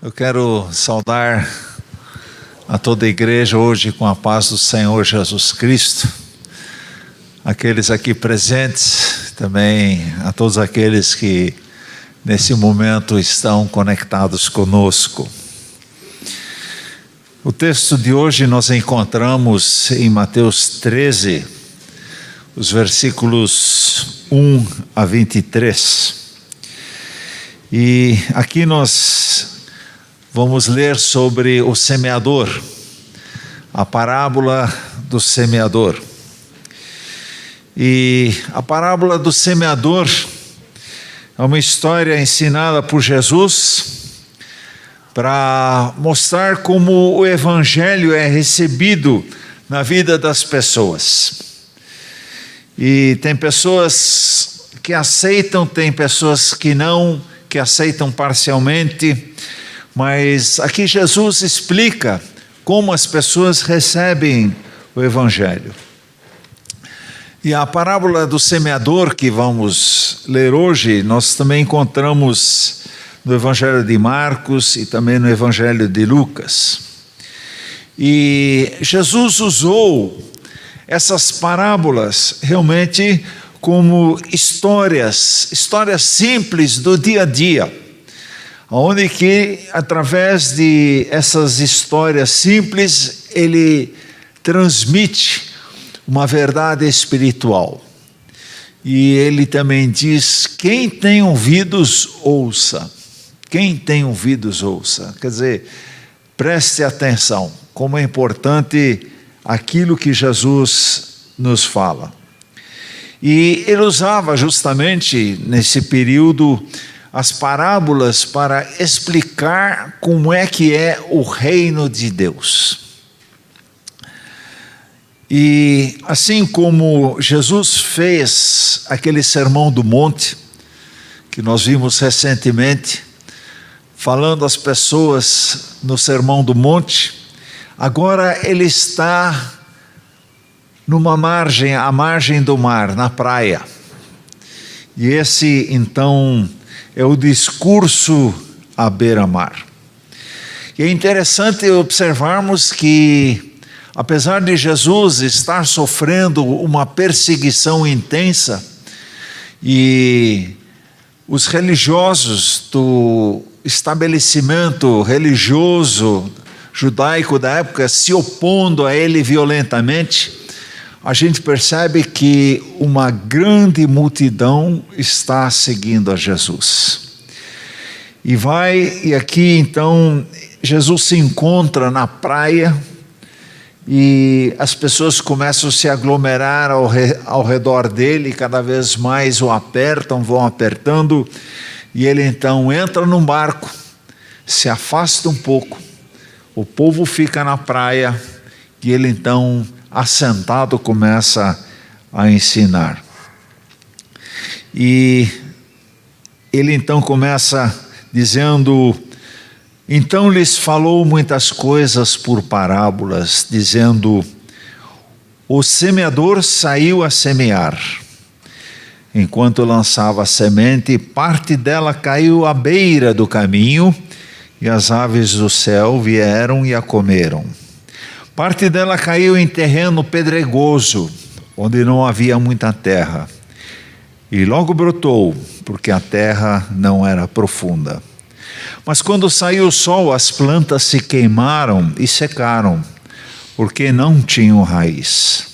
Eu quero saudar a toda a igreja hoje com a paz do Senhor Jesus Cristo, aqueles aqui presentes, também a todos aqueles que nesse momento estão conectados conosco. O texto de hoje nós encontramos em Mateus 13, os versículos 1 a 23. E aqui nós vamos ler sobre o semeador, a parábola do semeador. E a parábola do semeador é uma história ensinada por Jesus para mostrar como o evangelho é recebido na vida das pessoas. E tem pessoas que aceitam, tem pessoas que não, que aceitam parcialmente. Mas aqui Jesus explica como as pessoas recebem o evangelho. E a parábola do semeador que vamos ler hoje, nós também encontramos no evangelho de Marcos e também no evangelho de Lucas. E Jesus usou essas parábolas realmente como histórias simples do dia a dia, onde que através de essas histórias simples ele transmite uma verdade espiritual. E ele também diz: quem tem ouvidos, ouça. Quem tem ouvidos, ouça. Quer dizer, preste atenção como é importante aquilo que Jesus nos fala. E ele usava justamente nesse período as parábolas para explicar como é que é o reino de Deus. E assim como Jesus fez aquele sermão do monte, que nós vimos recentemente, falando às pessoas no sermão do monte, agora ele está numa margem, à margem do mar, na praia. E esse então é o discurso à beira-mar. E é interessante observarmos que, apesar de Jesus estar sofrendo uma perseguição intensa, e os religiosos do estabelecimento religioso judaico da época se opondo a ele violentamente, a gente percebe que uma grande multidão está seguindo a Jesus. E aqui então Jesus se encontra na praia e as pessoas começam a se aglomerar ao redor dele, cada vez mais o apertam, vão apertando, e ele então entra num barco, se afasta um pouco, o povo fica na praia e ele então assentado começa a ensinar. E ele então começa dizendo: então lhes falou muitas coisas por parábolas, dizendo: o semeador saiu a semear. Enquanto lançava a semente, parte dela caiu à beira do caminho, e as aves do céu vieram e a comeram. Parte dela caiu em terreno pedregoso, onde não havia muita terra, e logo brotou, porque a terra não era profunda. Mas quando saiu o sol, as plantas se queimaram e secaram, porque não tinham raiz.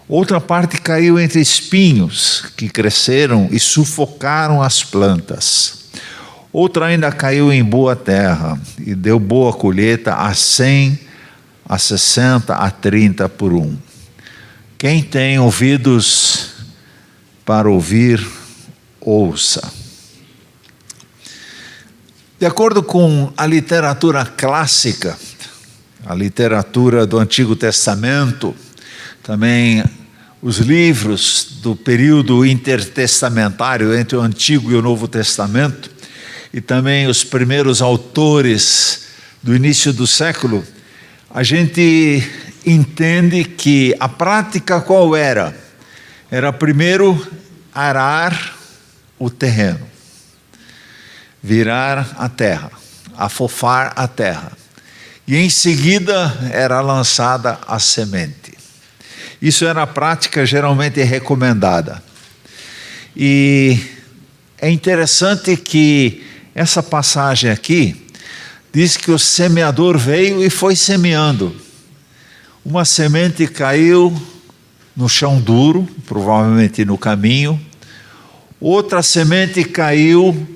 Outra parte caiu entre espinhos, que cresceram e sufocaram as plantas. Outra ainda caiu em boa terra, e deu boa colheita a 100, a 60, a 30 por um. Quem tem ouvidos para ouvir, ouça. De acordo com a literatura clássica, a literatura do Antigo Testamento, também os livros do período intertestamentário entre o Antigo e o Novo Testamento, e também os primeiros autores do início do século, a gente entende que a prática qual era? Era primeiro arar o terreno, virar a terra. afofar a terra. E em seguida era lançada a semente. Isso era a prática geralmente recomendada. E é interessante que essa passagem aqui diz que o semeador veio e foi semeando. Uma semente caiu no chão duro, provavelmente no caminho. Outra semente caiu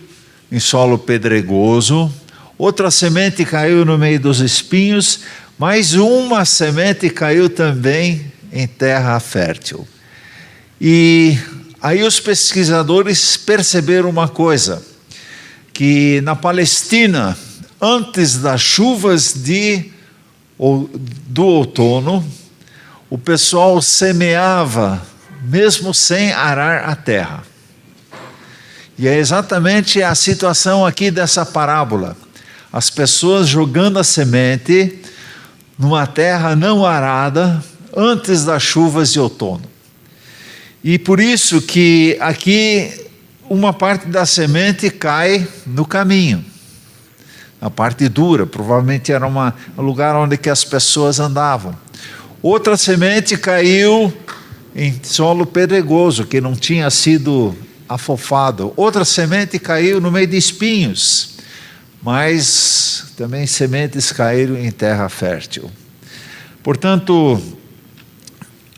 em solo pedregoso. Outra semente caiu no meio dos espinhos. Mais uma semente caiu também em terra fértil. E aí os pesquisadores perceberam uma coisa, que na Palestina, antes das chuvas do outono, o pessoal semeava mesmo sem arar a terra. E é exatamente a situação aqui dessa parábola. As pessoas jogando a semente numa terra não arada antes das chuvas de outono. E por isso que aqui uma parte da semente cai no caminho, na parte dura, provavelmente era um lugar onde que as pessoas andavam. Outra semente caiu em solo pedregoso, que não tinha sido afofado. Outra semente caiu no meio de espinhos, mas também sementes caíram em terra fértil. Portanto,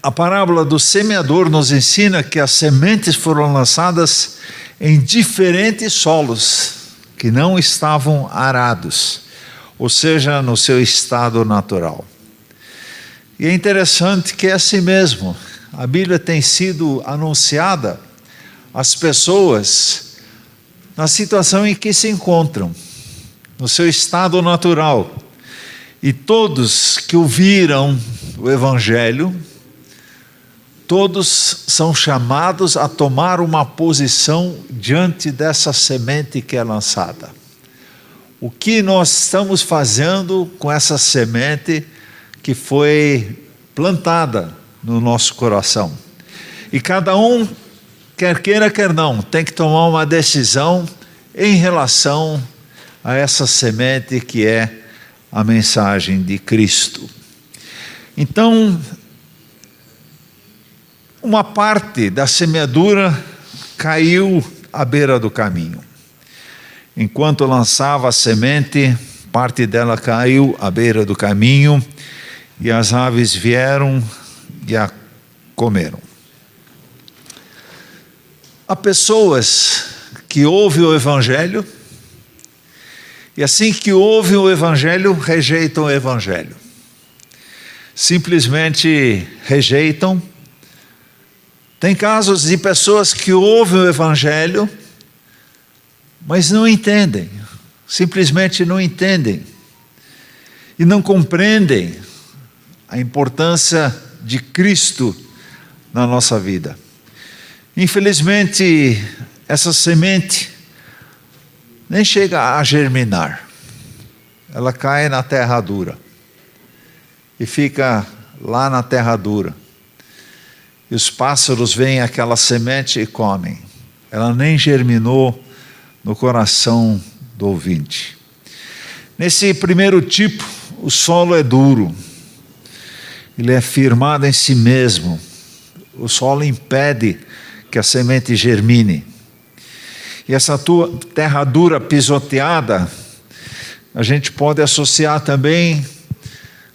a parábola do semeador nos ensina que as sementes foram lançadas em diferentes solos que não estavam arados, ou seja, no seu estado natural. E é interessante que é assim mesmo. A Bíblia tem sido anunciada às pessoas na situação em que se encontram, no seu estado natural. E todos que ouviram o Evangelho, todos são chamados a tomar uma posição diante dessa semente que é lançada. O que nós estamos fazendo com essa semente que foi plantada no nosso coração? E cada um, quer queira, quer não, tem que tomar uma decisão em relação a essa semente que é a mensagem de Cristo. Então, uma parte da semeadura caiu à beira do caminho. Enquanto lançava a semente, parte dela caiu à beira do caminho e as aves vieram e a comeram. Há pessoas que ouvem o Evangelho e assim que ouvem o Evangelho, rejeitam o Evangelho. Simplesmente rejeitam. Tem casos de pessoas que ouvem o Evangelho, mas não entendem, simplesmente não entendem, e não compreendem a importância de Cristo na nossa vida. Infelizmente, essa semente nem chega a germinar, ela cai na terra dura, e fica lá na terra dura. E os pássaros veem aquela semente e comem. Ela nem germinou no coração do ouvinte. Nesse primeiro tipo, o solo é duro. Ele é firmado em si mesmo. O solo impede que a semente germine. E essa terra dura pisoteada, a gente pode associar também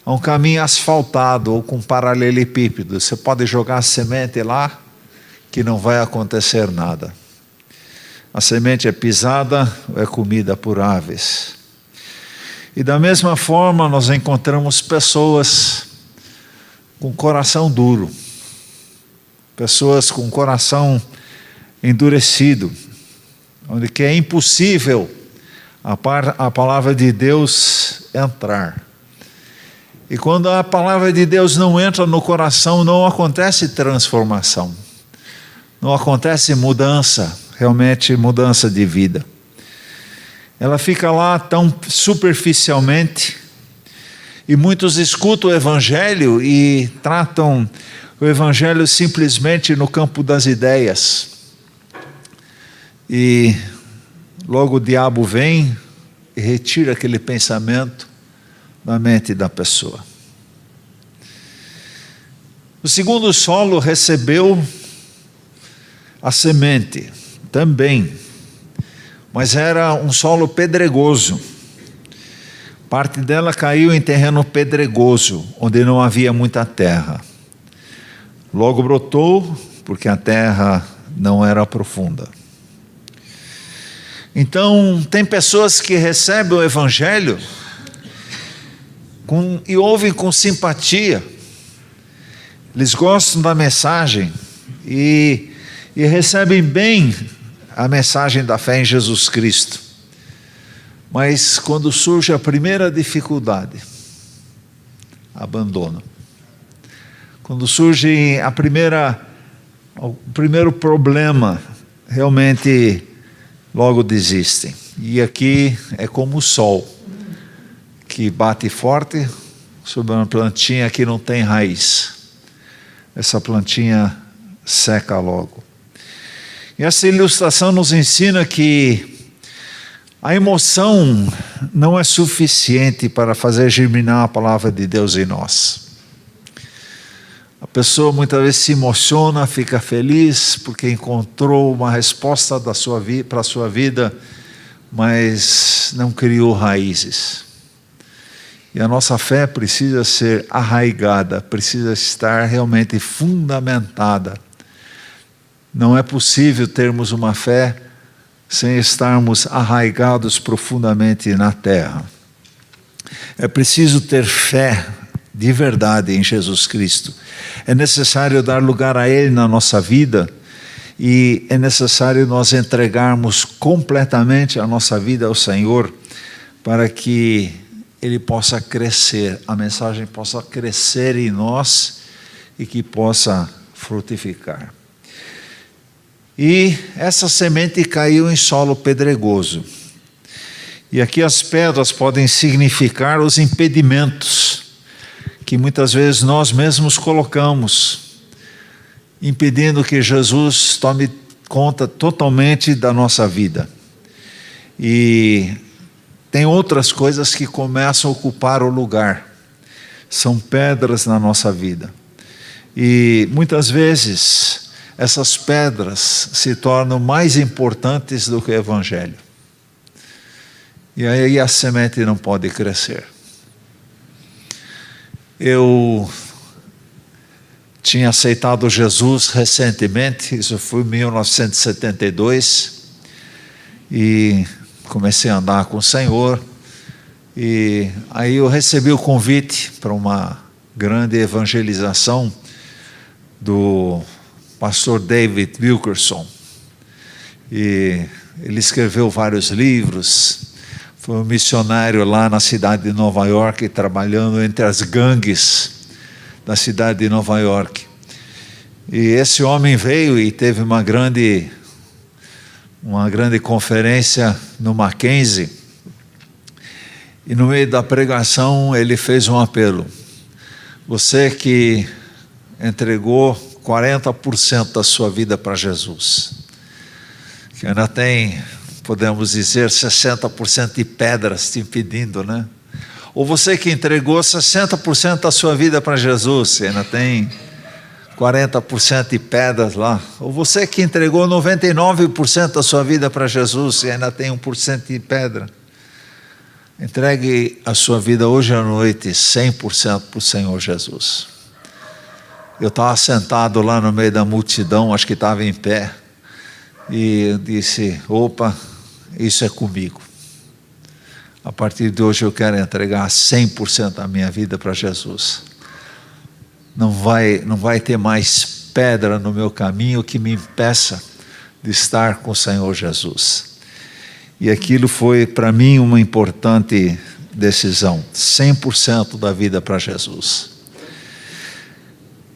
a um caminho asfaltado ou com paralelepípedo. Você pode jogar a semente lá, que não vai acontecer nada. A semente é pisada, é comida por aves. E da mesma forma nós encontramos pessoas com coração duro, pessoas com coração endurecido, onde que é impossível a palavra de Deus entrar. E quando a palavra de Deus não entra no coração, não acontece transformação, não acontece mudança, realmente mudança de vida. Ela fica lá tão superficialmente, e muitos escutam o Evangelho e tratam o Evangelho simplesmente no campo das ideias. E logo o diabo vem e retira aquele pensamento da mente da pessoa. O segundo solo recebeu a semente também, mas era um solo pedregoso. Parte dela caiu em terreno pedregoso, onde não havia muita terra. Logo brotou, porque a terra não era profunda. Então, tem pessoas que recebem o Evangelho e ouvem com simpatia. Eles gostam da mensagem e recebem bem a mensagem da fé em Jesus Cristo. Mas quando surge a primeira dificuldade, abandonam. Quando surge o primeiro problema, realmente logo desistem. E aqui é como o sol, que bate forte sobre uma plantinha que não tem raiz. Essa plantinha seca logo. E essa ilustração nos ensina que a emoção não é suficiente para fazer germinar a palavra de Deus em nós. A pessoa muitas vezes se emociona, fica feliz porque encontrou uma resposta para a sua vida, mas não criou raízes. E a nossa fé precisa ser arraigada, precisa estar realmente fundamentada. Não é possível termos uma fé sem estarmos arraigados profundamente na terra. É preciso ter fé de verdade em Jesus Cristo. É necessário dar lugar a Ele na nossa vida e é necessário nós entregarmos completamente a nossa vida ao Senhor para que Ele possa crescer, a mensagem possa crescer em nós e que possa frutificar. E essa semente caiu em solo pedregoso. E aqui as pedras podem significar os impedimentos que muitas vezes nós mesmos colocamos, impedindo que Jesus tome conta totalmente da nossa vida. E tem outras coisas que começam a ocupar o lugar. São pedras na nossa vida. E muitas vezes essas pedras se tornam mais importantes do que o Evangelho. E aí a semente não pode crescer. Eu tinha aceitado Jesus recentemente, isso foi em 1972, e comecei a andar com o Senhor, e aí eu recebi o convite para uma grande evangelização do pastor David Wilkerson, e ele escreveu vários livros, foi um missionário lá na cidade de Nova York, trabalhando entre as gangues da cidade de Nova York. E esse homem veio e teve uma grande conferência no Mackenzie, e no meio da pregação ele fez um apelo: você que entregou 40% da sua vida para Jesus, que ainda tem, podemos dizer, 60% de pedras te impedindo, né? Ou você que entregou 60% da sua vida para Jesus, ainda tem 40% de pedras lá. Ou você que entregou 99% da sua vida para Jesus e ainda tem 1% de pedra. Entregue a sua vida hoje à noite 100% para o Senhor Jesus. Eu estava sentado lá no meio da multidão, acho que estava em pé, e eu disse: opa, isso é comigo. A partir de hoje eu quero entregar 100% da minha vida para Jesus. Não vai ter mais pedra no meu caminho que me impeça de estar com o Senhor Jesus. E aquilo foi para mim uma importante decisão, 100% da vida para Jesus.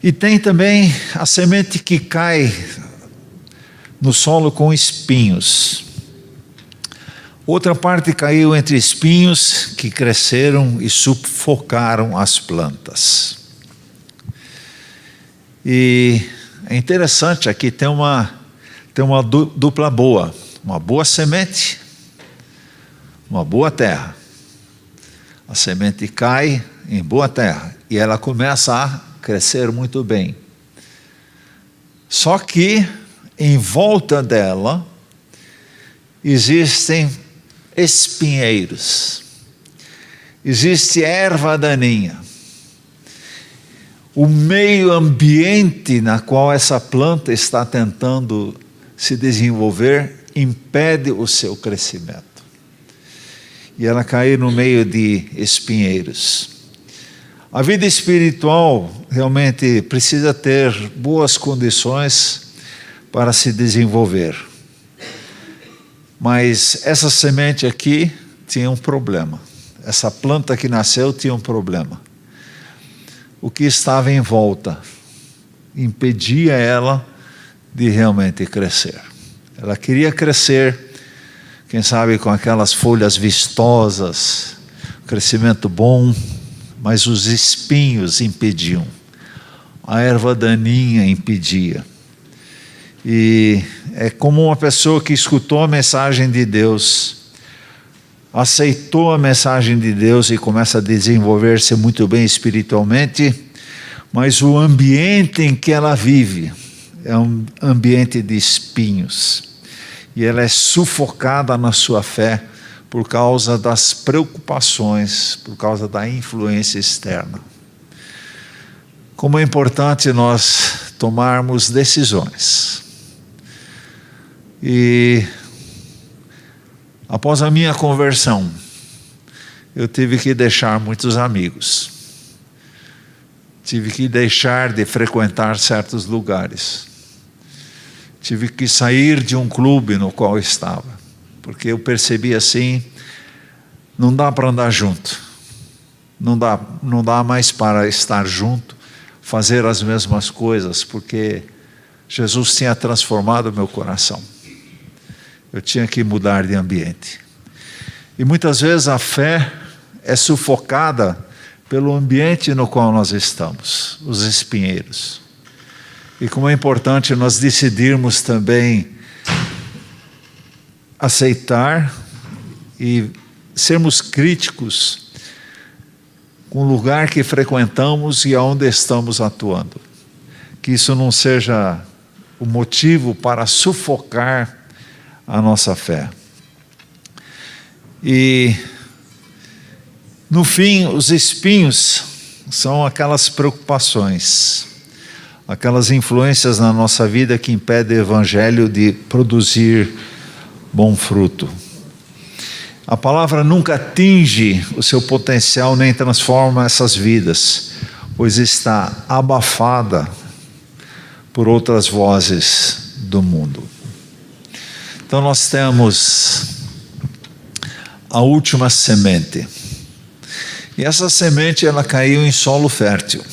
E tem também a semente que cai no solo com espinhos. Outra parte caiu entre espinhos que cresceram e sufocaram as plantas. E é interessante, aqui tem uma dupla boa, uma boa semente, uma boa terra. A semente cai em boa terra e ela começa a crescer muito bem. Só que em volta dela existem espinheiros, existe erva daninha. O meio ambiente na qual essa planta está tentando se desenvolver impede o seu crescimento. E ela caiu no meio de espinheiros. A vida espiritual realmente precisa ter boas condições para se desenvolver. Mas essa semente aqui tinha um problema. Essa planta que nasceu tinha um problema. O que estava em volta impedia ela de realmente crescer. Ela queria crescer, quem sabe com aquelas folhas vistosas, crescimento bom, mas os espinhos impediam. A erva daninha impedia. E é como uma pessoa que escutou a mensagem de Deus, aceitou a mensagem de Deus e começa a desenvolver-se muito bem espiritualmente, mas o ambiente em que ela vive é um ambiente de espinhos. E ela é sufocada na sua fé por causa das preocupações, por causa da influência externa. Como é importante nós tomarmos decisões. E após a minha conversão, eu tive que deixar muitos amigos. Tive que deixar de frequentar certos lugares. Tive que sair de um clube no qual eu estava. Porque eu percebi assim, não dá para andar junto. Não dá mais para estar junto, fazer as mesmas coisas, porque Jesus tinha transformado o meu coração. Eu tinha que mudar de ambiente. E muitas vezes a fé é sufocada pelo ambiente no qual nós estamos, os espinheiros. E como é importante nós decidirmos também aceitar e sermos críticos com o lugar que frequentamos e aonde estamos atuando. Que isso não seja o motivo para sufocar a nossa fé. E no fim, os espinhos são aquelas preocupações, aquelas influências na nossa vida que impedem o evangelho de produzir bom fruto. A palavra nunca atinge o seu potencial nem transforma essas vidas, pois está abafada por outras vozes do mundo. Então nós temos a última semente. E essa semente ela caiu em solo fértil.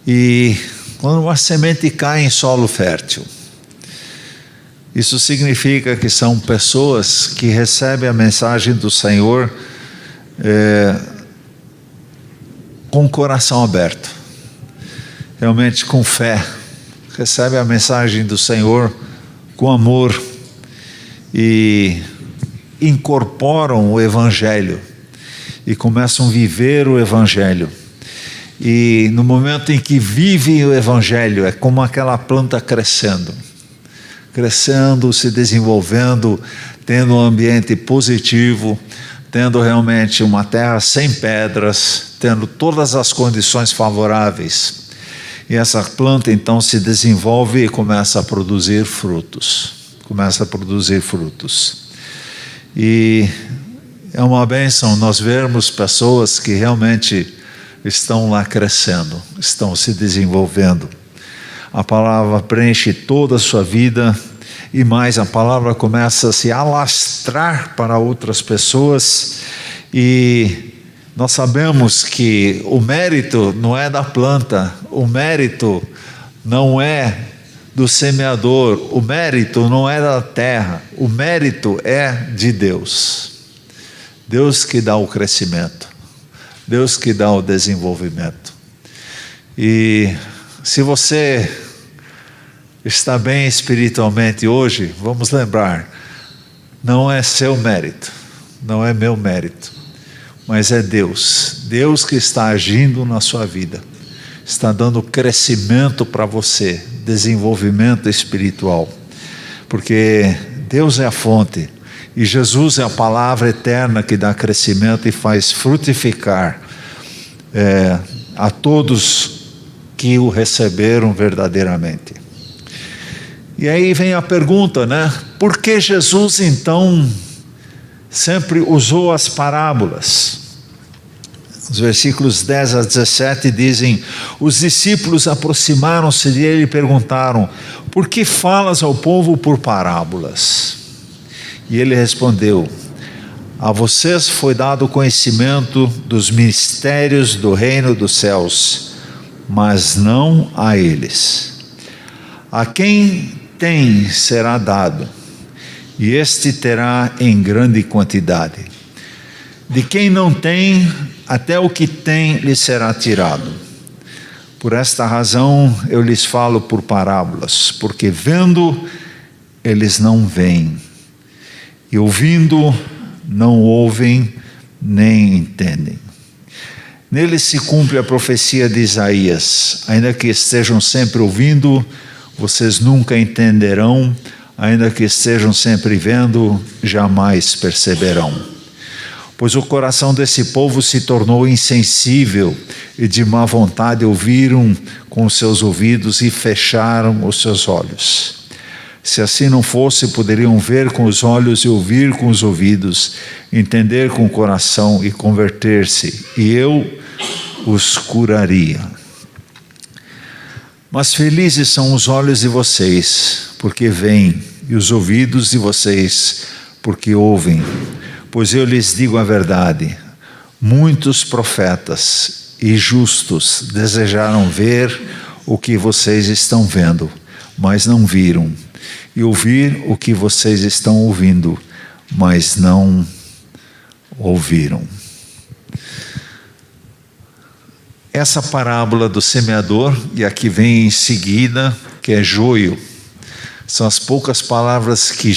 E quando uma semente cai em solo fértil, isso significa que são pessoas que recebem a mensagem do Senhor com o coração aberto, realmente com fé, recebem a mensagem do Senhor com amor e incorporam o Evangelho e começam a viver o Evangelho. E no momento em que vivem o Evangelho, é como aquela planta crescendo, se desenvolvendo, tendo um ambiente positivo, tendo realmente uma terra sem pedras, tendo todas as condições favoráveis. E essa planta então se desenvolve e começa a produzir frutos. E é uma bênção nós vermos pessoas que realmente estão lá crescendo, estão se desenvolvendo. A palavra preenche toda a sua vida e mais, a palavra começa a se alastrar para outras pessoas e nós sabemos que o mérito não é da planta, o mérito não é do semeador, o mérito não é da terra, o mérito é de Deus. Deus que dá o crescimento, Deus que dá o desenvolvimento. E se você está bem espiritualmente hoje, vamos lembrar não é seu mérito, não é meu mérito, mas é Deus. Deus que está agindo na sua vida, está dando crescimento para você, desenvolvimento espiritual, porque Deus é a fonte e Jesus é a palavra eterna que dá crescimento e faz frutificar a todos que o receberam verdadeiramente. E aí vem a pergunta, né? Por que Jesus então sempre usou as parábolas? Os versículos 10 a 17 dizem: os discípulos aproximaram-se dele e perguntaram: por que falas ao povo por parábolas? E ele respondeu: a vocês foi dado conhecimento dos mistérios do reino dos céus, mas não a eles. A quem tem será dado, e este terá em grande quantidade. De quem não tem, até o que tem lhe será tirado. Por esta razão eu lhes falo por parábolas, porque vendo eles não veem, e ouvindo não ouvem nem entendem. Nele se cumpre a profecia de Isaías: ainda que estejam sempre ouvindo, vocês nunca entenderão, ainda que estejam sempre vendo, jamais perceberão. Pois o coração desse povo se tornou insensível, e de má vontade ouviram com os seus ouvidos e fecharam os seus olhos. Se assim não fosse, poderiam ver com os olhos e ouvir com os ouvidos, entender com o coração e converter-se, e eu os curaria. Mas felizes são os olhos de vocês, porque veem, e os ouvidos de vocês, porque ouvem. Pois eu lhes digo a verdade: muitos profetas e justos desejaram ver o que vocês estão vendo, mas não viram, e ouvir o que vocês estão ouvindo, mas não ouviram. Essa parábola do semeador, e aqui vem em seguida, que é joio, são as poucas palavras que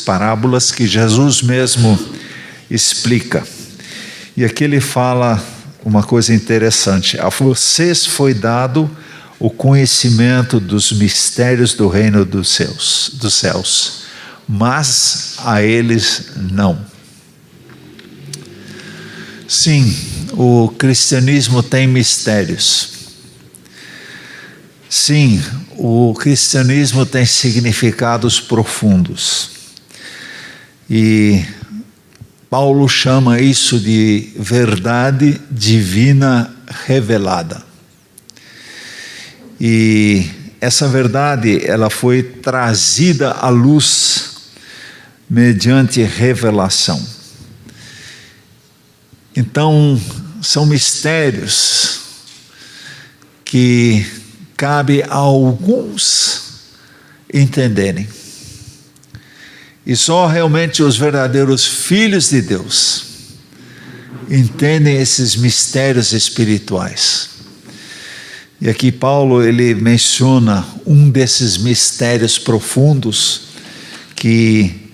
parábolas que Jesus mesmo explica. E aqui ele fala uma coisa interessante: a vocês foi dado o conhecimento dos mistérios do reino dos céus, mas a eles não. Sim, o cristianismo tem mistérios. Sim, o cristianismo tem significados profundos. E Paulo chama isso de verdade divina revelada. E essa verdade, ela foi trazida à luz mediante revelação. Então, são mistérios que cabe a alguns entenderem. E só realmente os verdadeiros filhos de Deus entendem esses mistérios espirituais. E aqui Paulo, ele menciona um desses mistérios profundos que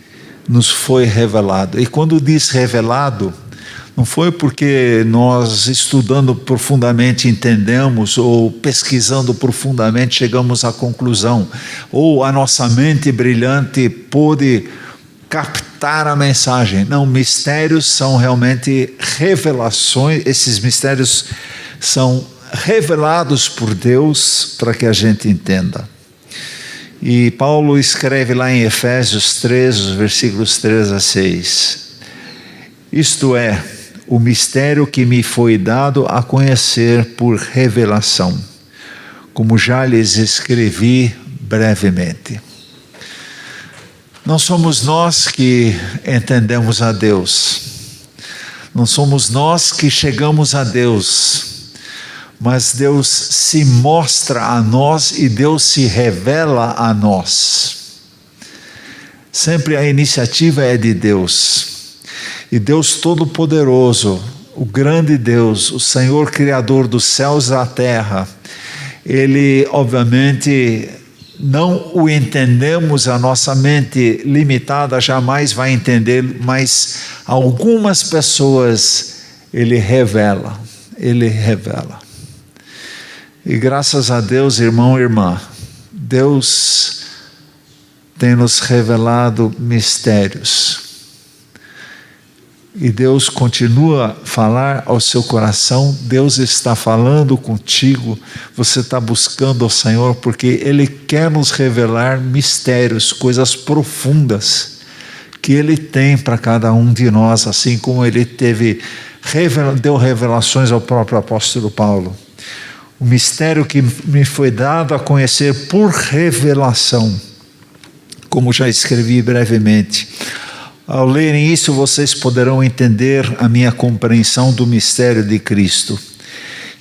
nos foi revelado. E quando diz revelado, não foi porque nós, estudando profundamente, entendemos, ou pesquisando profundamente, chegamos à conclusão, ou a nossa mente brilhante pôde captar a mensagem. Não, mistérios são realmente revelações, esses mistérios são revelados por Deus para que a gente entenda. E Paulo escreve lá em Efésios 3, versículos 3 a 6: isto é, o mistério que me foi dado a conhecer por revelação, como já lhes escrevi brevemente. Não somos nós que entendemos a Deus, não somos nós que chegamos a Deus, mas Deus se mostra a nós e Deus se revela a nós. Sempre a iniciativa é de Deus. E Deus Todo-Poderoso, o grande Deus, o Senhor Criador dos céus e da terra, Ele obviamente não o entendemos, a nossa mente limitada jamais vai entender, mas algumas pessoas Ele revela. E graças a Deus, irmão e irmã, Deus tem nos revelado mistérios. E Deus continua a falar ao seu coração, Deus está falando contigo, você está buscando ao Senhor, porque Ele quer nos revelar mistérios, coisas profundas, que Ele tem para cada um de nós, assim como Ele deu revelações ao próprio apóstolo Paulo. O mistério que me foi dado a conhecer por revelação, como já escrevi brevemente. Ao lerem isso, vocês poderão entender a minha compreensão do mistério de Cristo.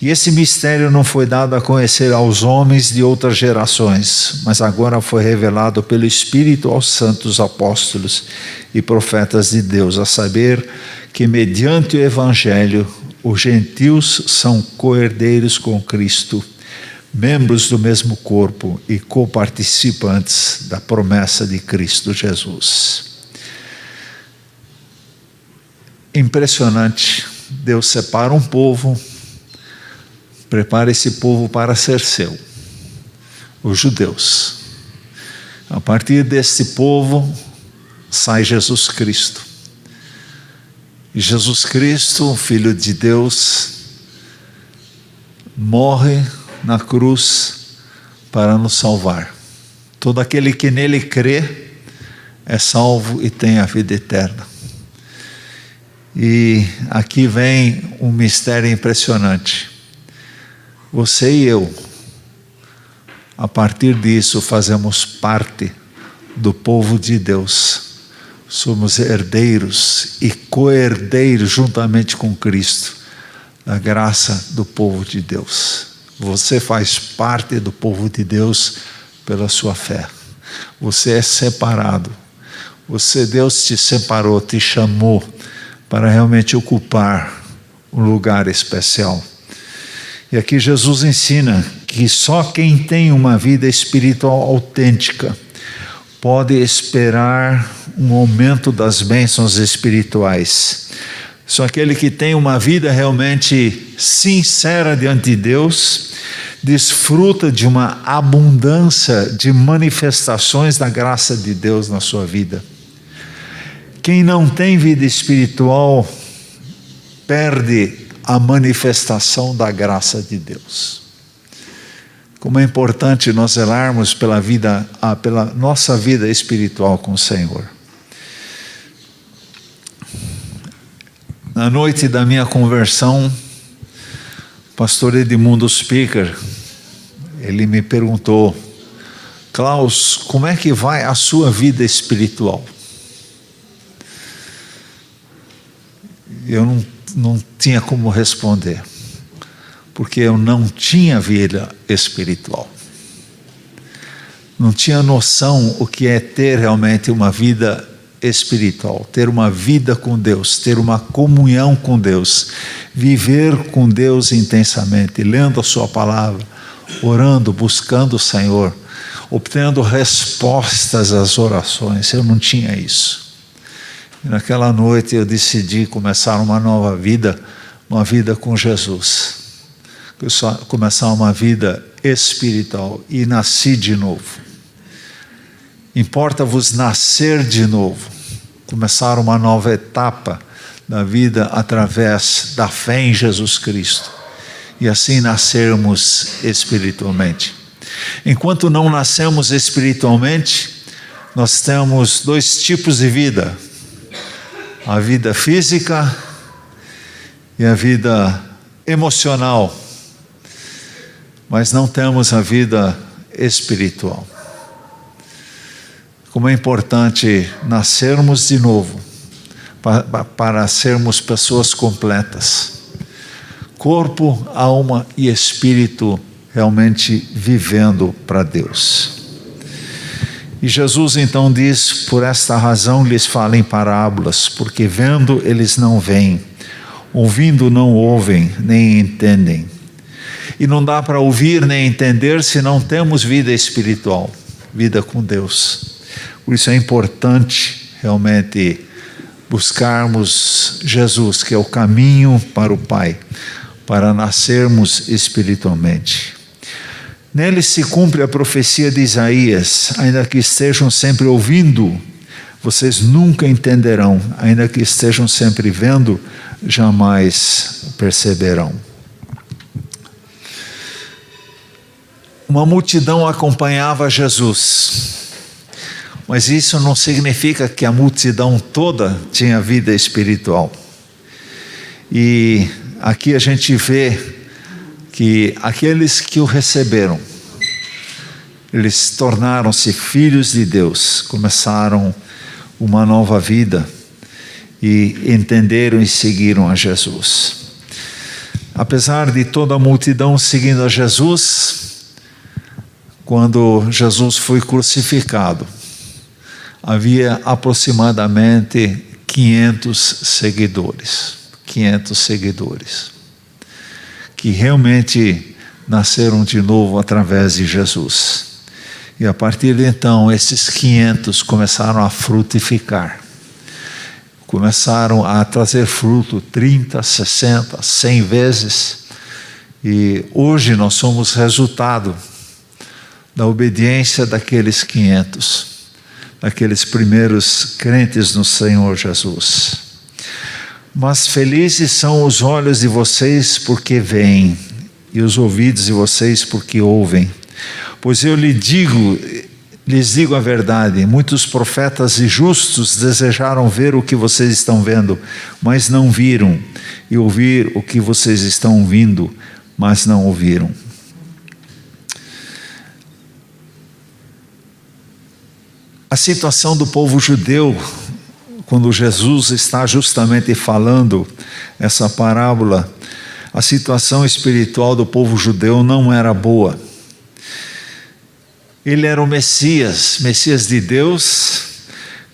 E esse mistério não foi dado a conhecer aos homens de outras gerações, mas agora foi revelado pelo Espírito aos santos apóstolos e profetas de Deus, a saber que mediante o Evangelho, os gentios são co-herdeiros com Cristo, membros do mesmo corpo e coparticipantes da promessa de Cristo Jesus. Impressionante, Deus separa um povo, prepara esse povo para ser seu, os judeus. A partir desse povo sai Jesus Cristo. E Jesus Cristo, Filho de Deus, morre na cruz para nos salvar. Todo aquele que nele crê é salvo e tem a vida eterna. E aqui vem um mistério impressionante. Você e eu, a partir disso, fazemos parte do povo de Deus. Somos herdeiros e co-herdeiros juntamente com Cristo, da graça do povo de Deus. Você faz parte do povo de Deus pela sua fé. Você é separado. Deus te separou, te chamou para realmente ocupar um lugar especial. E aqui Jesus ensina que só quem tem uma vida espiritual autêntica pode esperar um aumento das bênçãos espirituais. Só aquele que tem uma vida realmente sincera diante de Deus desfruta de uma abundância de manifestações da graça de Deus na sua vida. Quem não tem vida espiritual perde a manifestação da graça de Deus. Como é importante nós zelarmos pela nossa vida espiritual com o Senhor. Na noite da minha conversão, o pastor Edmundo Speaker, ele me perguntou: Klaus, como é que vai a sua vida espiritual? Eu não tinha como responder, porque eu não tinha vida espiritual. Não tinha noção o que é ter realmente uma vida espiritual, ter uma vida com Deus, ter uma comunhão com Deus, viver com Deus intensamente, lendo a sua palavra, orando, buscando o Senhor, obtendo respostas às orações. Eu não tinha isso. E naquela noite eu decidi começar uma nova vida, uma vida com Jesus. Começar uma vida espiritual e nasci de novo. Importa-vos nascer de novo, começar uma nova etapa da vida através da fé em Jesus Cristo e assim nascermos espiritualmente. Enquanto não nascemos espiritualmente, nós temos dois tipos de vida: a vida física e a vida emocional, mas não temos a vida espiritual. Como é importante nascermos de novo para sermos pessoas completas, corpo, alma e espírito realmente vivendo para Deus. E Jesus então diz: por esta razão lhes falo em parábolas, porque vendo eles não veem, ouvindo não ouvem, nem entendem. E não dá para ouvir nem entender se não temos vida espiritual. vida com Deus. Por isso é importante realmente buscarmos Jesus, que é o caminho para o Pai, para nascermos espiritualmente. Nele se cumpre a profecia de Isaías: ainda que estejam sempre ouvindo, vocês nunca entenderão, ainda que estejam sempre vendo, jamais perceberão. Uma multidão acompanhava Jesus, mas isso não significa que a multidão toda tinha vida espiritual. E aqui a gente vê que aqueles que o receberam, eles tornaram-se filhos de Deus, começaram uma nova vida e entenderam e seguiram a Jesus. Apesar de toda a multidão seguindo a Jesus, quando Jesus foi crucificado, havia aproximadamente 500 seguidores, que realmente nasceram de novo através de Jesus. E a partir de então, esses 500 começaram a frutificar, começaram a trazer fruto 30, 60, 100 vezes, e hoje nós somos resultado da obediência daqueles 500, daqueles primeiros crentes no Senhor Jesus. Mas felizes são os olhos de vocês porque veem, e os ouvidos de vocês porque ouvem. Pois eu lhes digo a verdade, muitos profetas e justos desejaram ver o que vocês estão vendo, mas não viram, e ouvir o que vocês estão ouvindo, mas não ouviram. A situação do povo judeu, quando Jesus está justamente falando essa parábola, a situação espiritual do povo judeu não era boa. Ele era o Messias de Deus,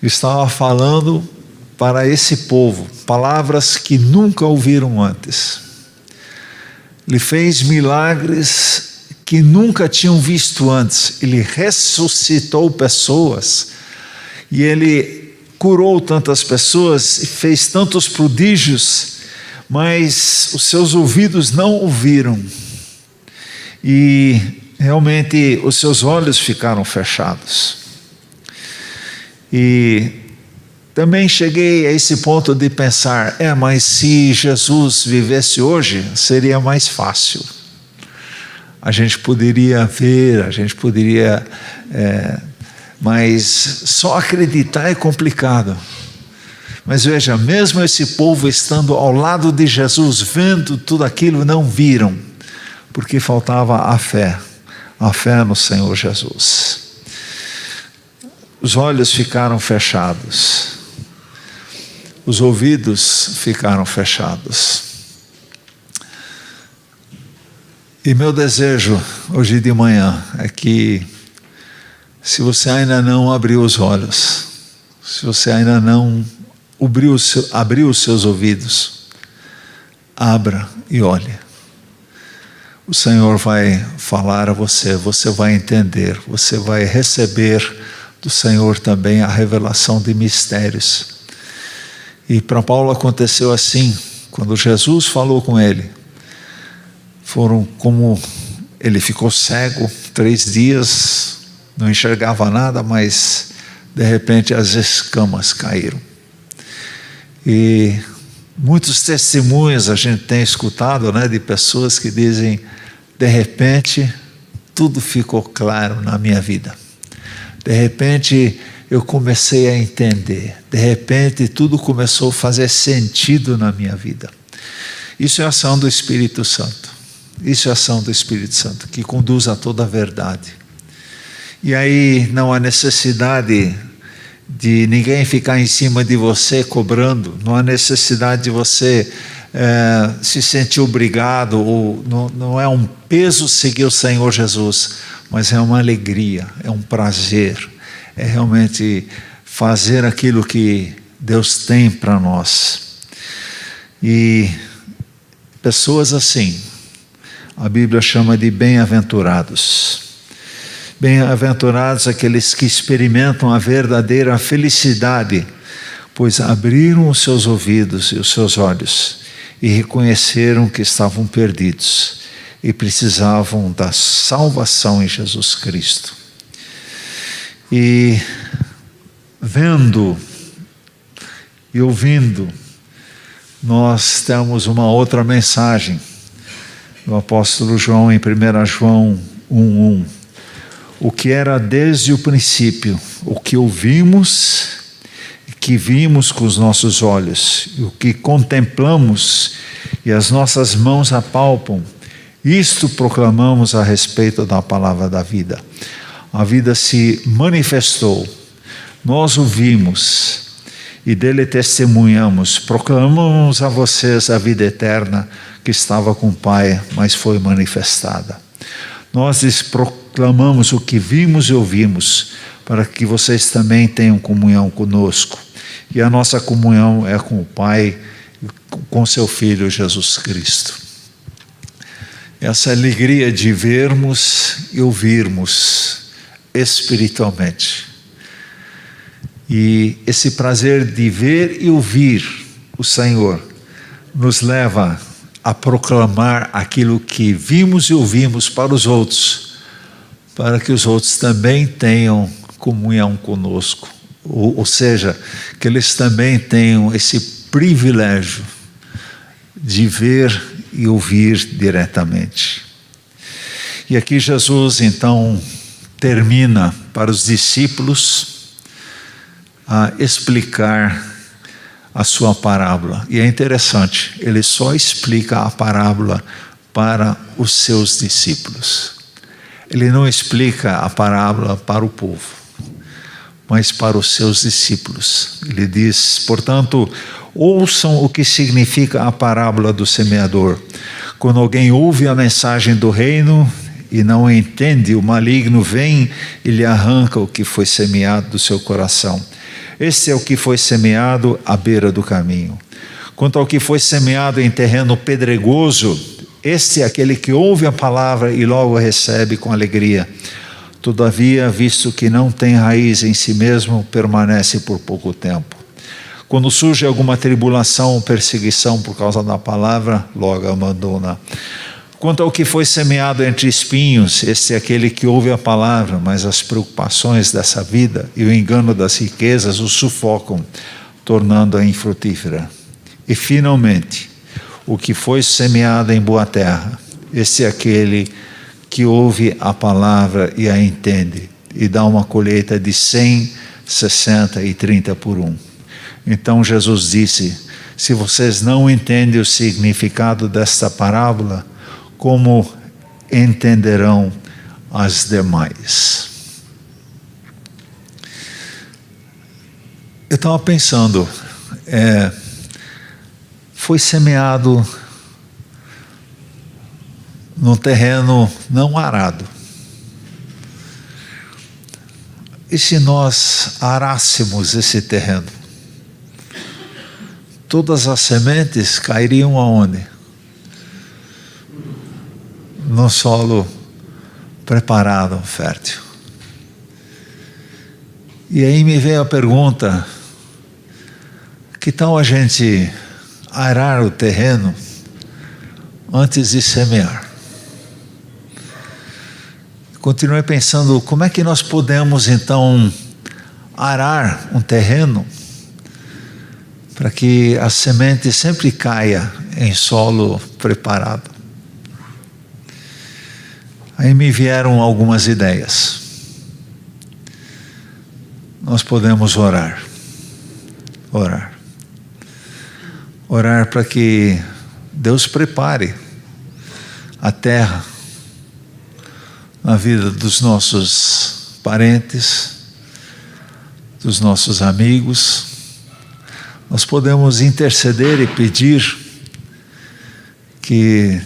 estava falando para esse povo palavras que nunca ouviram antes. Ele fez milagres que nunca tinham visto antes. Ele ressuscitou pessoas e ele curou tantas pessoas e fez tantos prodígios, mas os seus ouvidos não ouviram e realmente os seus olhos ficaram fechados. E também cheguei a esse ponto de pensar, mas se Jesus vivesse hoje, seria mais fácil. A gente poderia ver, mas só acreditar é complicado. Mas veja, mesmo esse povo estando ao lado de Jesus, vendo tudo aquilo, não viram, porque faltava a fé no Senhor Jesus. Os olhos ficaram fechados, os ouvidos ficaram fechados. E meu desejo hoje de manhã é que, se você ainda não abriu os olhos, se você ainda não abriu os seus ouvidos, abra e olhe. O Senhor vai falar a você, você vai entender, você vai receber do Senhor também a revelação de mistérios. E para Paulo aconteceu assim, quando Jesus falou com ele, foram como ele ficou cego 3 dias, não enxergava nada, mas de repente as escamas caíram. E muitos testemunhos a gente tem escutado, de pessoas que dizem, de repente tudo ficou claro na minha vida, de repente eu comecei a entender, de repente tudo começou a fazer sentido na minha vida. Isso é a ação do Espírito Santo, que conduz a toda a verdade. E aí não há necessidade de ninguém ficar em cima de você cobrando, não há necessidade de você se sentir obrigado, ou não é um peso seguir o Senhor Jesus, mas é uma alegria, é um prazer, é realmente fazer aquilo que Deus tem para nós. E pessoas assim, a Bíblia chama de bem-aventurados. Bem-aventurados aqueles que experimentam a verdadeira felicidade, pois abriram os seus ouvidos e os seus olhos e reconheceram que estavam perdidos e precisavam da salvação em Jesus Cristo. E vendo e ouvindo, nós temos uma outra mensagem do apóstolo João em 1 João 1:1. O que era desde o princípio, o que ouvimos, que vimos com os nossos olhos, o que contemplamos e as nossas mãos apalpam, isto proclamamos a respeito da palavra da vida. A vida se manifestou, nós o vimos e dele testemunhamos, proclamamos a vocês a vida eterna que estava com o Pai, mas foi manifestada. Nós lhes proclamamos o que vimos e ouvimos, para que vocês também tenham comunhão conosco. E a nossa comunhão é com o Pai, com seu Filho Jesus Cristo. Essa alegria de vermos e ouvirmos espiritualmente. E esse prazer de ver e ouvir o Senhor nos leva a proclamar aquilo que vimos e ouvimos para os outros, para que os outros também tenham comunhão conosco, ou seja, que eles também tenham esse privilégio de ver e ouvir diretamente. E aqui Jesus então termina para os discípulos a explicar a sua parábola. E é interessante, ele só explica a parábola para os seus discípulos. Ele não explica a parábola para o povo, mas para os seus discípulos. Ele diz, portanto, ouçam o que significa a parábola do semeador. Quando alguém ouve a mensagem do reino e não entende, o maligno vem e lhe arranca o que foi semeado do seu coração. Este é o que foi semeado à beira do caminho. Quanto ao que foi semeado em terreno pedregoso, este é aquele que ouve a palavra e logo a recebe com alegria. Todavia, visto que não tem raiz em si mesmo, permanece por pouco tempo. Quando surge alguma tribulação ou perseguição por causa da palavra, logo a abandona. Quanto ao que foi semeado entre espinhos, este é aquele que ouve a palavra, mas as preocupações dessa vida e o engano das riquezas o sufocam, tornando-a infrutífera. E finalmente, o que foi semeado em boa terra, este é aquele que ouve a palavra e a entende, e dá uma colheita de 100, 60 e 30 por 1. Então Jesus disse, se vocês não entendem o significado desta parábola, como entenderão as demais? Eu estava pensando, foi semeado num terreno não arado. E se nós arássemos esse terreno? Todas as sementes cairiam aonde? No solo preparado, fértil. E aí me veio a pergunta, que tal a gente arar o terreno antes de semear? Continuei pensando, como é que nós podemos então arar um terreno para que a semente sempre caia em solo preparado? Aí me vieram algumas ideias. Nós podemos orar para que Deus prepare a terra na vida dos nossos parentes, dos nossos amigos. Nós podemos interceder e pedir que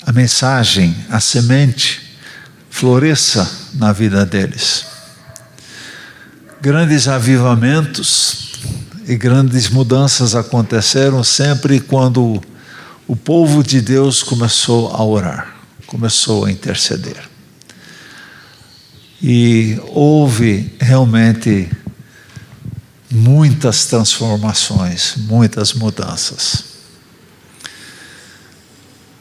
a mensagem, a semente, floresça na vida deles. Grandes avivamentos e grandes mudanças aconteceram sempre quando o povo de Deus começou a orar, começou a interceder. E houve realmente muitas transformações, muitas mudanças.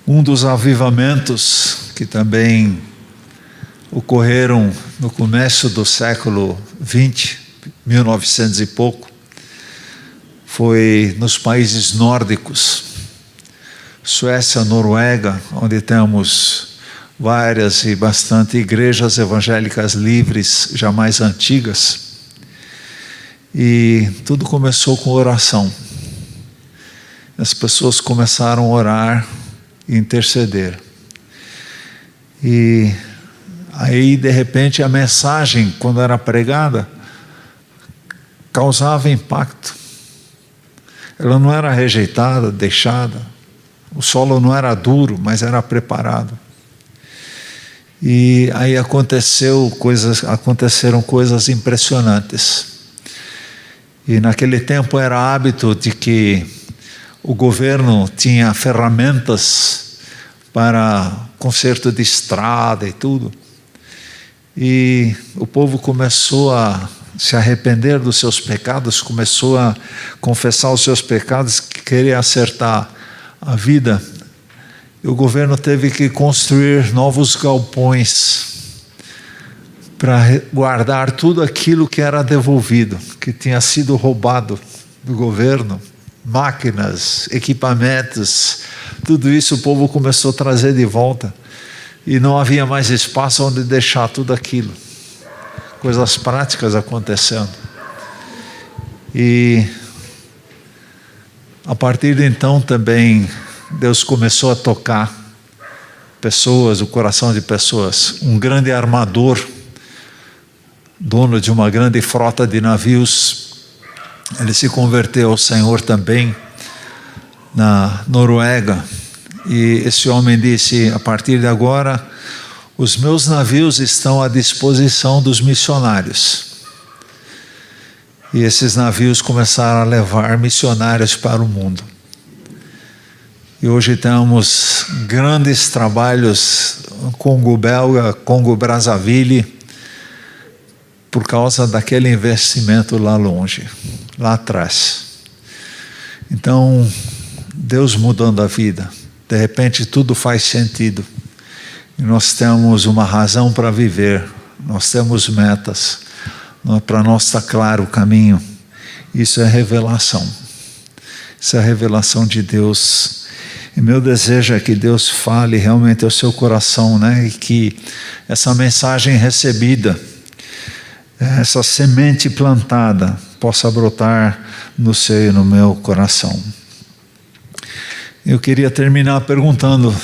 Um dos avivamentos que também ocorreram no começo do século XX, 1900 e pouco, foi nos países nórdicos, Suécia, Noruega, onde temos várias e bastante igrejas evangélicas livres, já mais antigas. E tudo começou com oração. As pessoas começaram a orar e interceder. E aí, de repente, a mensagem, quando era pregada, causava impacto. Ela não era rejeitada, deixada. O solo não era duro, mas era preparado. E aí aconteceram coisas impressionantes. E naquele tempo era hábito de que o governo tinha ferramentas para conserto de estrada e tudo. E o povo começou a se arrepender dos seus pecados, começou a confessar os seus pecados, querer acertar a vida. E o governo teve que construir novos galpões para guardar tudo aquilo que era devolvido, que tinha sido roubado do governo, máquinas, equipamentos, tudo isso o povo começou a trazer de volta. E não havia mais espaço onde deixar tudo aquilo. Coisas práticas acontecendo. E a partir de então também Deus começou a tocar pessoas, o coração de pessoas. Um grande armador, dono de uma grande frota de navios, ele se converteu ao Senhor também na Noruega. E esse homem disse: a partir de agora, os meus navios estão à disposição dos missionários. E esses navios começaram a levar missionários para o mundo. E hoje temos grandes trabalhos no Congo belga, Congo Brazzaville, por causa daquele investimento lá longe, lá atrás. Então, Deus mudando a vida. De repente tudo faz sentido. E nós temos uma razão para viver. Nós temos metas. Para nós está claro o caminho. Isso é revelação. Isso é a revelação de Deus. E meu desejo é que Deus fale realmente ao seu coração, né? E que essa mensagem recebida, essa semente plantada, possa brotar no seu e no meu coração. Eu queria terminar perguntando: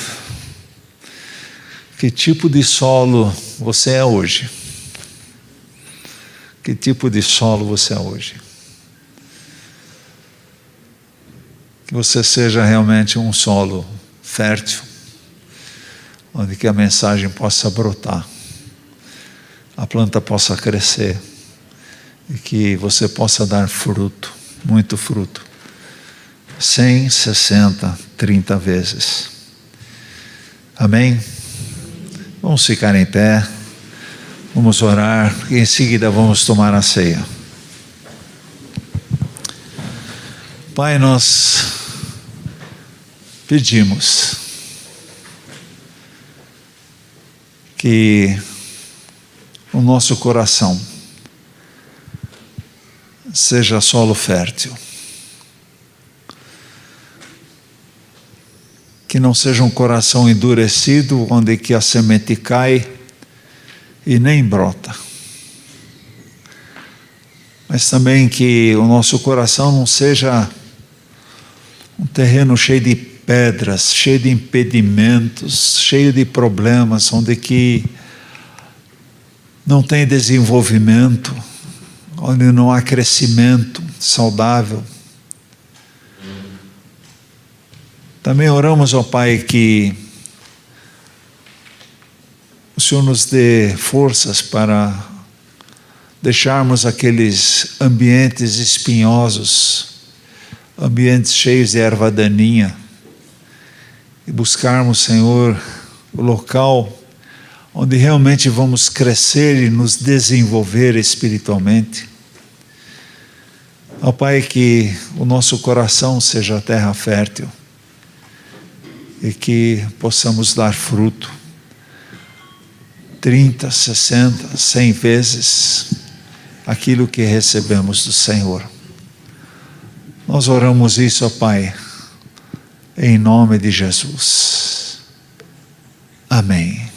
que tipo de solo você é hoje? Que tipo de solo você é hoje? Que você seja realmente um solo fértil, onde que a mensagem possa brotar, a planta possa crescer e que você possa dar fruto, muito fruto. 100, 60, 30 vezes. Amém? Vamos ficar em pé, vamos orar e em seguida vamos tomar a ceia. Pai, nós pedimos que o nosso coração seja solo fértil. Que não seja um coração endurecido, onde que a semente cai e nem brota. Mas também que o nosso coração não seja um terreno cheio de pedras, cheio de impedimentos, cheio de problemas, onde que não tem desenvolvimento, onde não há crescimento saudável. Também oramos, ó Pai, que o Senhor nos dê forças para deixarmos aqueles ambientes espinhosos, ambientes cheios de erva daninha, e buscarmos, Senhor, o local onde realmente vamos crescer e nos desenvolver espiritualmente. Ó Pai, que o nosso coração seja terra fértil e que possamos dar fruto 30, 60, 100 vezes aquilo que recebemos do Senhor. Nós oramos isso, ó Pai, em nome de Jesus. Amém.